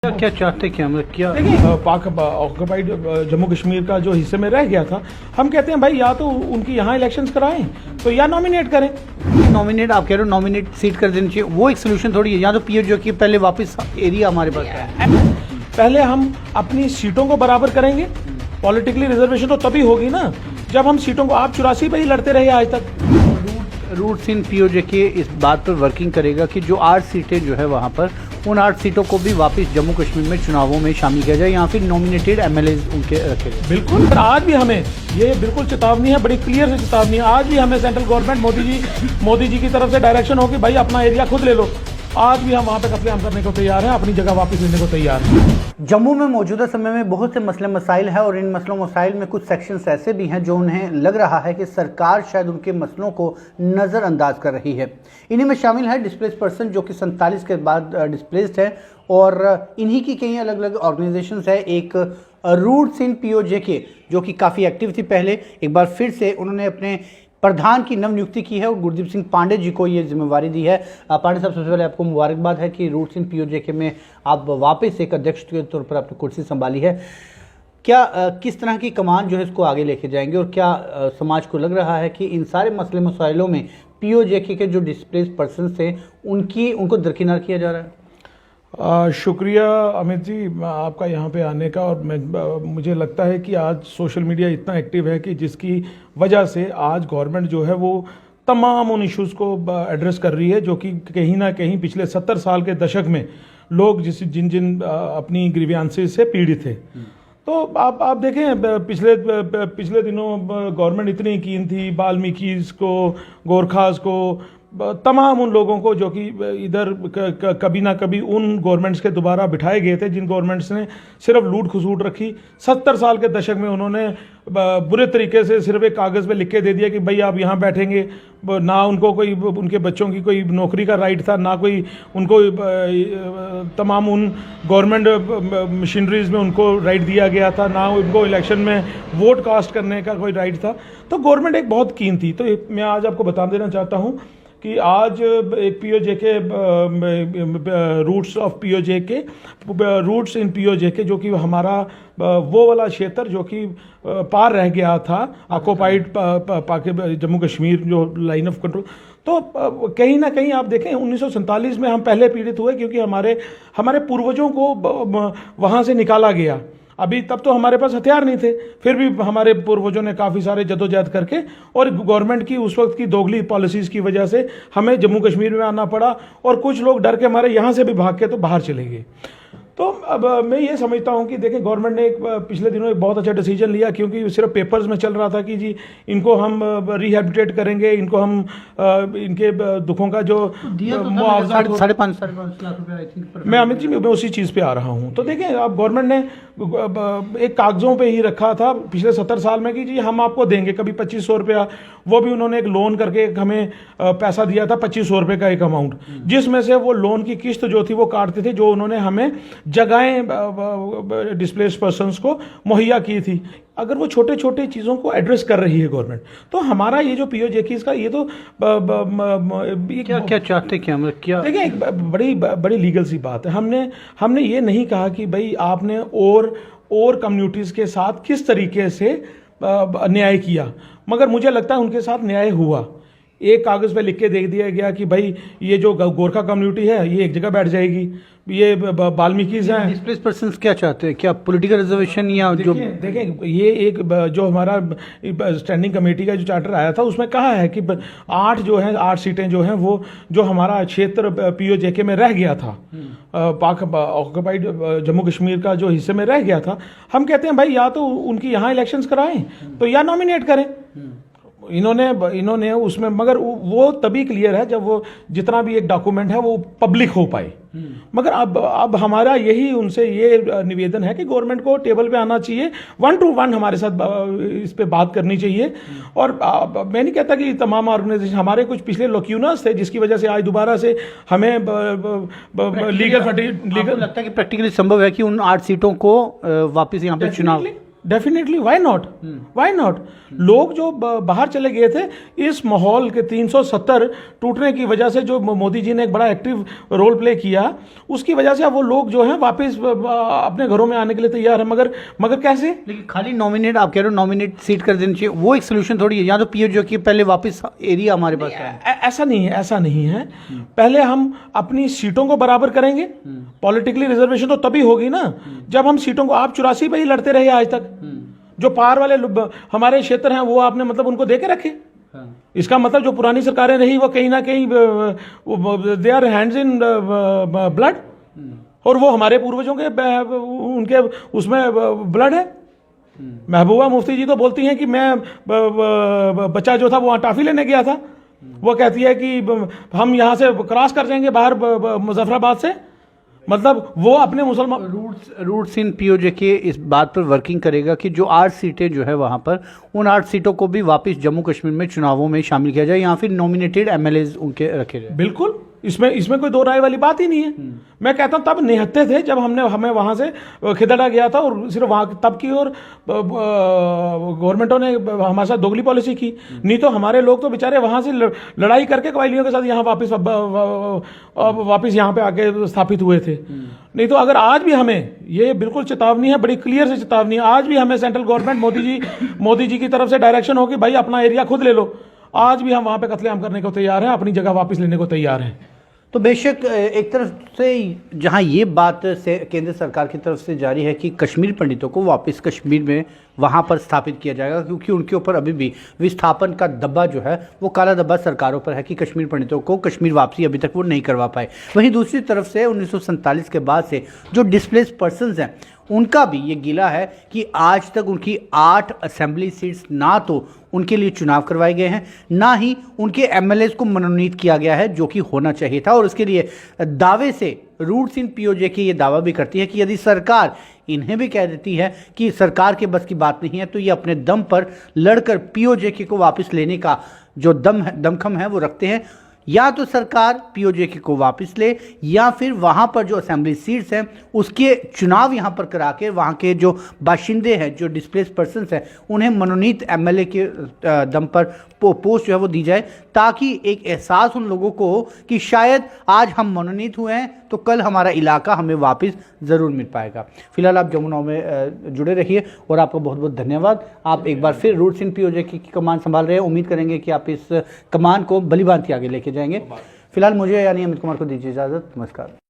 क्या चाहते क्या मतलब क्या देखिए पाक ऑक्युपाइड जम्मू कश्मीर का जो हिस्से में रह गया था, हम कहते हैं भाई या तो उनकी यहाँ इलेक्शंस कराएं तो या नॉमिनेट करें। नॉमिनेट आप कह रहे हो, नॉमिनेट सीट कर देनी चाहिए, वो एक सोल्यूशन थोड़ी है। यहाँ तो पीओ जो कि पहले वापस एरिया हमारे पास है। पहले हम अपनी सीटों को बराबर करेंगे। पॉलिटिकली रिजर्वेशन तो तभी होगी ना जब हम सीटों को, आप 84 पे ही लड़ते रहे आज तक। रूट्स इन पीओजे के इस बात पर वर्किंग करेगा कि जो 8 सीटें जो है वहाँ पर, उन 8 सीटों को भी वापस जम्मू कश्मीर में चुनावों में शामिल किया जाए या फिर नॉमिनेटेड एमएलए उनके रखे जाए। बिल्कुल, पर आज भी हमें ये बिल्कुल चेतावनी है, बड़ी क्लियर से चेतावनी है। आज भी हमें सेंट्रल गवर्नमेंट मोदी जी की तरफ से डायरेक्शन हो कि भाई अपना एरिया खुद ले लो। आज भी हम वहाँ पे कब्जा करने को तैयार हैं, अपनी जगह वापस लेने को तैयार हैं। जम्मू में मौजूदा समय में बहुत से मसले मसाइल हैं और इन मसलों मसाइल में कुछ सेक्शंस ऐसे भी हैं जो उन्हें लग रहा है कि सरकार शायद उनके मसलों को नज़रअंदाज कर रही है। इन्हीं में शामिल है डिस्प्लेस्ड पर्सन जो कि 47 के बाद डिस्प्लेस्ड है, और इन्हीं की कई अलग अलग ऑर्गेनाइजेशंस है। एक रूट्स इन पीओजे जो कि काफ़ी एक्टिव थी पहले, एक बार फिर से उन्होंने अपने प्रधान की नव नियुक्ति की है और गुरदीप सिंह पांडे जी को ये जिम्मेवारी दी है। पांडे साहब, सबसे पहले आपको मुबारकबाद है कि रूट्स इन पीओजे में आप वापस एक अध्यक्ष के तौर पर आपने कुर्सी संभाली है। क्या किस तरह की कमान जो है इसको आगे लेके जाएंगे और क्या समाज को लग रहा है कि इन सारे मसले मसाइलों में पीओजे के जो डिस्प्लेस्ड पर्सन थे उनको दरकिनार किया जा रहा है? शुक्रिया अमित जी आपका यहाँ पे आने का। और मुझे लगता है कि आज सोशल मीडिया इतना एक्टिव है कि जिसकी वजह से आज गवर्नमेंट जो है वो तमाम उन इश्यूज़ को एड्रेस कर रही है जो कि कहीं ना कहीं पिछले 70 साल के दशक में लोग जिन अपनी ग्रीवियांसेस से पीड़ित थे। तो आप देखें पिछले दिनों गवर्नमेंट इतनी कीन थी वाल्मीकिस को, गोरखास को, तमाम उन लोगों को जो कि इधर कभी ना कभी उन गवर्नमेंट्स के दोबारा बिठाए गए थे जिन गवर्नमेंट्स ने सिर्फ लूट खसूट रखी। 70 साल के दशक में उन्होंने बुरे तरीके से सिर्फ एक कागज़ पे लिख के दे दिया कि भाई आप यहाँ बैठेंगे। ना उनको कोई उनके बच्चों की कोई नौकरी का राइट था, ना कोई उनको तमाम उन गवर्नमेंट मशीनरीज में उनको राइट दिया गया था, ना उनको इलेक्शन में वोट कास्ट करने का कोई राइट था। तो गवर्नमेंट एक बहुत कीन थी। तो मैं आज आपको बता देना चाहता हूँ कि आज एक पीओजे के रूट्स ऑफ पीओजे के रूट्स इन पीओजे के जो कि हमारा वो वाला क्षेत्र जो कि पार रह गया था ऑक्युपाइड जम्मू कश्मीर जो लाइन ऑफ कंट्रोल, तो कहीं ना कहीं आप देखें 1947 में हम पहले पीड़ित हुए क्योंकि हमारे पूर्वजों को वहाँ से निकाला गया। अभी तब तो हमारे पास हथियार नहीं थे, फिर भी हमारे पूर्वजों ने काफ़ी सारे जद्दोजहद करके और गवर्नमेंट की उस वक्त की दोगली पॉलिसीज़ की वजह से हमें जम्मू कश्मीर में आना पड़ा और कुछ लोग डर के हमारे यहाँ से भी भाग के तो बाहर चले गए। तो अब मैं ये समझता हूँ कि देखें गवर्नमेंट ने पिछले दिनों एक बहुत अच्छा डिसीजन लिया क्योंकि सिर्फ पेपर्स में चल रहा था कि जी इनको हम रिहेबिलिटेट करेंगे, इनको हम इनके दुखों का जो मुआवजा 5.5 लाख रुपए आई थिंक। मैं अमित जी मैं उसी चीज़ पे आ रहा हूँ। तो देखें अब गवर्नमेंट ने एक कागज़ों पे ही रखा था पिछले 70 साल में कि जी हम आपको देंगे, कभी 2500 रुपया, वो भी उन्होंने एक लोन करके हमें पैसा दिया था 2500 रुपये का एक अमाउंट, जिसमें से वो लोन की किस्त जो थी वो काटते थे, जो उन्होंने हमें जगहें डिस्प्लेस्ड पर्सन्स को मुहैया की थी। अगर वो छोटे छोटे चीज़ों को एड्रेस कर रही है गवर्नमेंट, तो हमारा ये जो पीओजे की इसका ये तो क्या चाहते क्या मतलब क्या? देखिए एक बड़ी लीगल सी बात है। हमने ये नहीं कहा कि भाई आपने और कम्युनिटीज़ के साथ किस तरीके से न्याय किया, मगर मुझे लगता है उनके साथ न्याय हुआ। एक कागज़ पे लिख के दे दिया गया कि भाई ये जो गोरखा कम्युनिटी है ये एक जगह बैठ जाएगी, ये वाल्मीकिस हैं। डिस्प्लेस्ड पर्सन्स क्या चाहते हैं, क्या पॉलिटिकल रिजर्वेशन या जो? देखें ये एक जो हमारा स्टैंडिंग कमेटी का जो चार्टर आया था उसमें कहा है कि 8 सीटें जो हैं वो जो हमारा क्षेत्र पीओजे में रह गया था, पाक ऑक्युपाइड जम्मू कश्मीर का जो हिस्से में रह गया था, हम कहते हैं भाई या तो उनकी यहाँ इलेक्शंस कराएं तो या नॉमिनेट करें। इन्होंने उसमें, मगर वो तभी क्लियर है जब वो जितना भी एक डॉक्यूमेंट है वो पब्लिक हो पाए। मगर अब हमारा यही उनसे ये निवेदन है कि गवर्नमेंट को टेबल पे आना चाहिए, 1 to 1 हमारे साथ इस पे बात करनी चाहिए। और मैं नहीं कहता कि तमाम ऑर्गेनाइजेशन, हमारे कुछ पिछले लोक्यूनस थे जिसकी वजह से आज दोबारा से हमें लीगल लगता है कि प्रैक्टिकली संभव है कि उन 8 सीटों को वापस यहाँ पे चुनाव definitely, why not, why not. लोग जो बाहर चले गए थे, इस माहौल के 370 टूटने की वजह से जो मोदी जी ने एक बड़ा एक्टिव रोल प्ले किया, उसकी वजह से अब वो लोग जो हैं वापस अपने घरों में आने के लिए तैयार है। मगर कैसे? लेकिन खाली नॉमिनेट, आप कह रहे हो नॉमिनेट सीट कर देनी चाहिए, वो एक सोल्यूशन थोड़ी है। यहाँ तो पीओ जो कि पहले वापस एरिया हमारे पास है। ऐसा नहीं है, ऐसा नहीं है। पहले हम अपनी सीटों को बराबर करेंगे। पॉलिटिकली रिजर्वेशन तो तभी होगी ना जब हम सीटों को, आप 84 पे ही लड़ते रहे आज तक। जो पार वाले हमारे क्षेत्र हैं वो आपने मतलब उनको दे के रखे। इसका मतलब जो पुरानी सरकारें रही वो कहीं ना कहीं they are hands in blood, और वो हमारे पूर्वजों के उनके उसमें ब्लड है। महबूबा मुफ्ती जी तो बोलती हैं कि मैं बच्चा जो था वो टाफी लेने गया था, वो कहती है कि हम यहाँ से क्रॉस कर जाएंगे बाहर मुजफ्फराबाद से। मतलब वो अपने मुसलमान रूट्स इन पीओजे के इस बात पर वर्किंग करेगा कि जो 8 सीटें जो है वहाँ पर, उन 8 सीटों को भी वापस जम्मू कश्मीर में चुनावों में शामिल किया जाए या फिर नॉमिनेटेड एमएलएज उनके रखे जाए। बिल्कुल, इसमें कोई दो राय वाली बात ही नहीं है। मैं कहता हूँ तब निहत्ते थे जब हमें वहाँ से खिदड़ा गया था, और सिर्फ वहाँ तब की और गवर्नमेंटों ने हमारे साथ दोगली पॉलिसी की। नहीं तो हमारे लोग तो बेचारे वहाँ से लड़ाई करके कबायलियों के साथ यहाँ वापस यहाँ पे आके स्थापित हुए थे। नहीं तो अगर आज भी हमें, ये बिल्कुल चेतावनी है, बड़ी क्लियर से चेतावनी है, आज भी हमें सेंट्रल गवर्नमेंट मोदी जी की तरफ से डायरेक्शन हो कि भाई अपना एरिया खुद ले लो, आज भी हम वहाँ पे कत्लेआम करने को तैयार हैं, अपनी जगह वापस लेने को तैयार हैं। तो बेशक एक तरफ से जहां ये बात से केंद्र सरकार की तरफ से जारी है कि कश्मीर पंडितों को वापस कश्मीर में वहां पर स्थापित किया जाएगा, क्योंकि उनके ऊपर अभी भी विस्थापन का दब्बा जो है वो काला दब्बा सरकारों पर है कि कश्मीर पंडितों को कश्मीर वापसी अभी तक वो नहीं करवा पाए। वहीं दूसरी तरफ से 1947 के बाद से जो डिस्प्लेस्ड पर्सनस हैं उनका भी ये गिला है कि आज तक उनकी 8 असेंबली सीट्स ना तो उनके लिए चुनाव करवाए गए हैं, ना ही उनके एमएलएज को मनोनीत किया गया है, जो कि होना चाहिए था। और इसके लिए दावे से रूट्स इन पीओजे की ये दावा भी करती है कि यदि सरकार इन्हें भी कह देती है कि सरकार के बस की बात नहीं है, तो ये अपने दम पर लड़कर पीओजे को वापस लेने का जो दमखम है वो रखते हैं। या तो सरकार पीओजे को वापस ले, या फिर वहाँ पर जो असेंबली सीट्स हैं उसके चुनाव यहाँ पर करा के वहाँ के जो बाशिंदे हैं, जो डिस्प्लेस्ड पर्सनस हैं, उन्हें मनोनीत एमएलए के दम पर पोस्ट जो है वो दी जाए, ताकि एक एहसास उन लोगों को हो कि शायद आज हम मनोनीत हुए हैं तो कल हमारा इलाका हमें वापस ज़रूर मिल पाएगा। फिलहाल आप जमुना में जुड़े रहिए और आपका बहुत बहुत धन्यवाद। आप एक बार फिर रूट्स इन पीओजे की कमान संभाल रहे हैं, उम्मीद करेंगे कि आप इस कमान को भली भांति आगे लेके जाएंगे। फिलहाल मुझे यानी अमित कुमार को दीजिए इजाज़त। नमस्कार।